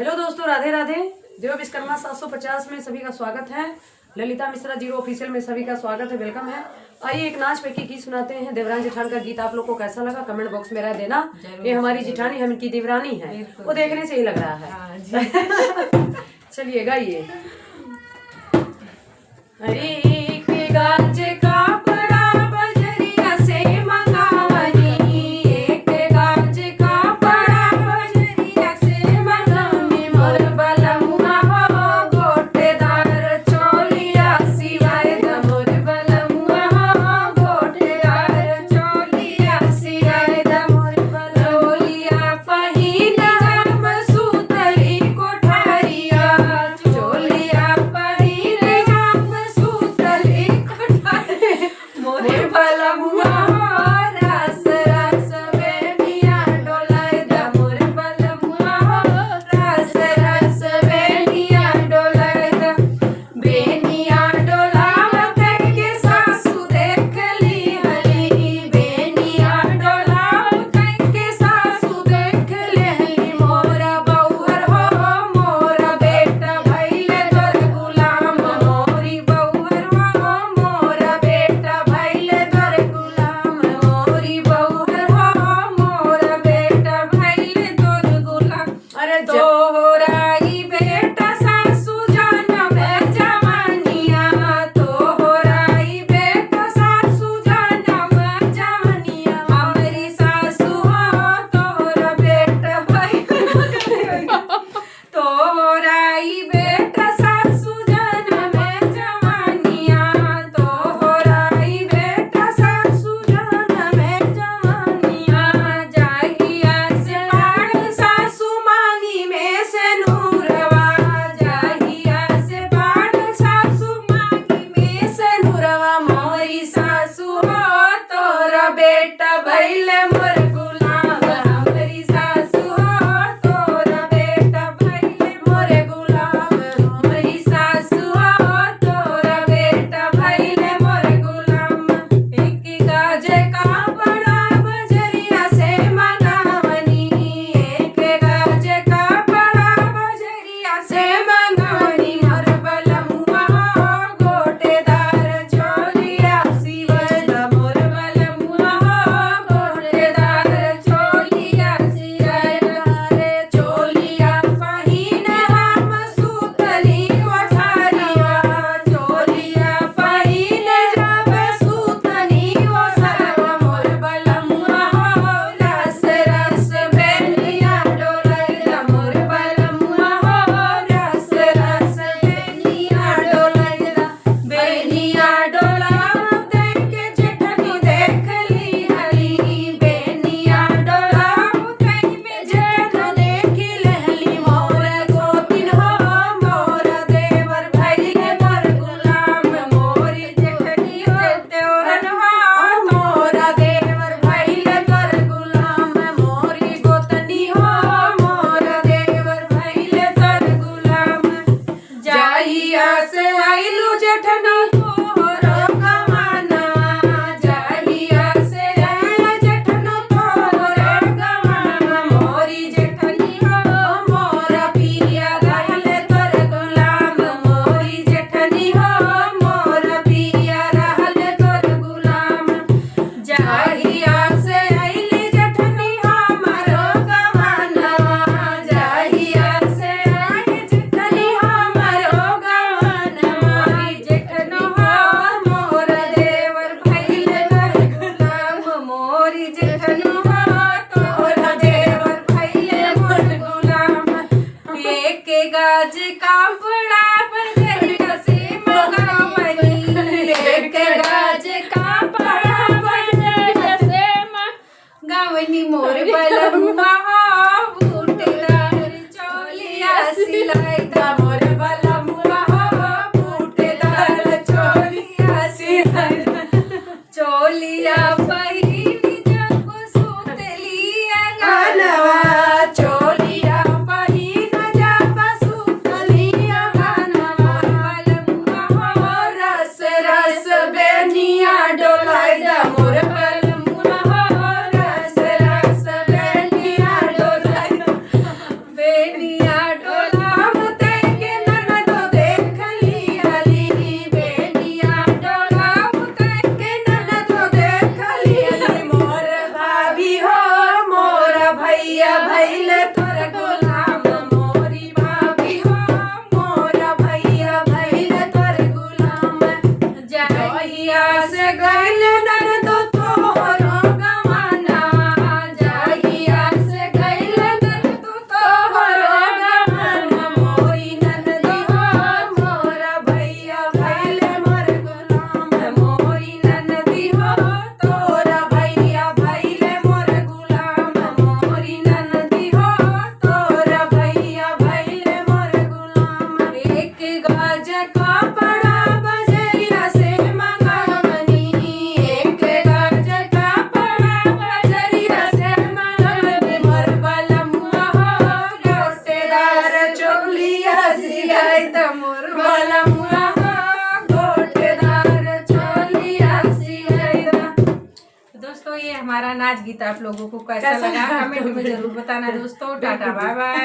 Hello दोस्तों, राधे राधे। देव विश्वकर्मा 750 में सभी का स्वागत है। ललिता मिश्रा जीरो ऑफिशियल में सभी का स्वागत है, वेलकम है। आइए एक नाच पे की गीत सुनाते हैं। देवरानी जेठान का गीत आप लोग को कैसा लगा कमेंट बॉक्स में राय देना। ये हमारी जेठानी हम इनकी देवरानी है, वो देखने से ही लग रहा है। चलिए गाइए। अरे के गाज का मोर बलमुआ बूटेदार चोलिया सिलाइदा मोर बलमुआ बूटेदार चोलिया सिलाइदा चोलिया पहिनी जब सुतलिया गानवा चोलिया पहिना जब सुतलिया गानवा बलमुआ रस रस बेनिया डोलाइदा मोर बलमुआ रस रस बेनिया सियाई त मोर वाला मुआ गोटेदार चोलिया सियाई दा। दोस्तों ये हमारा नाच गीत आप लोगों को कैसा लगा कमेंट में जरूर बताना दोस्तों। Tata bye by.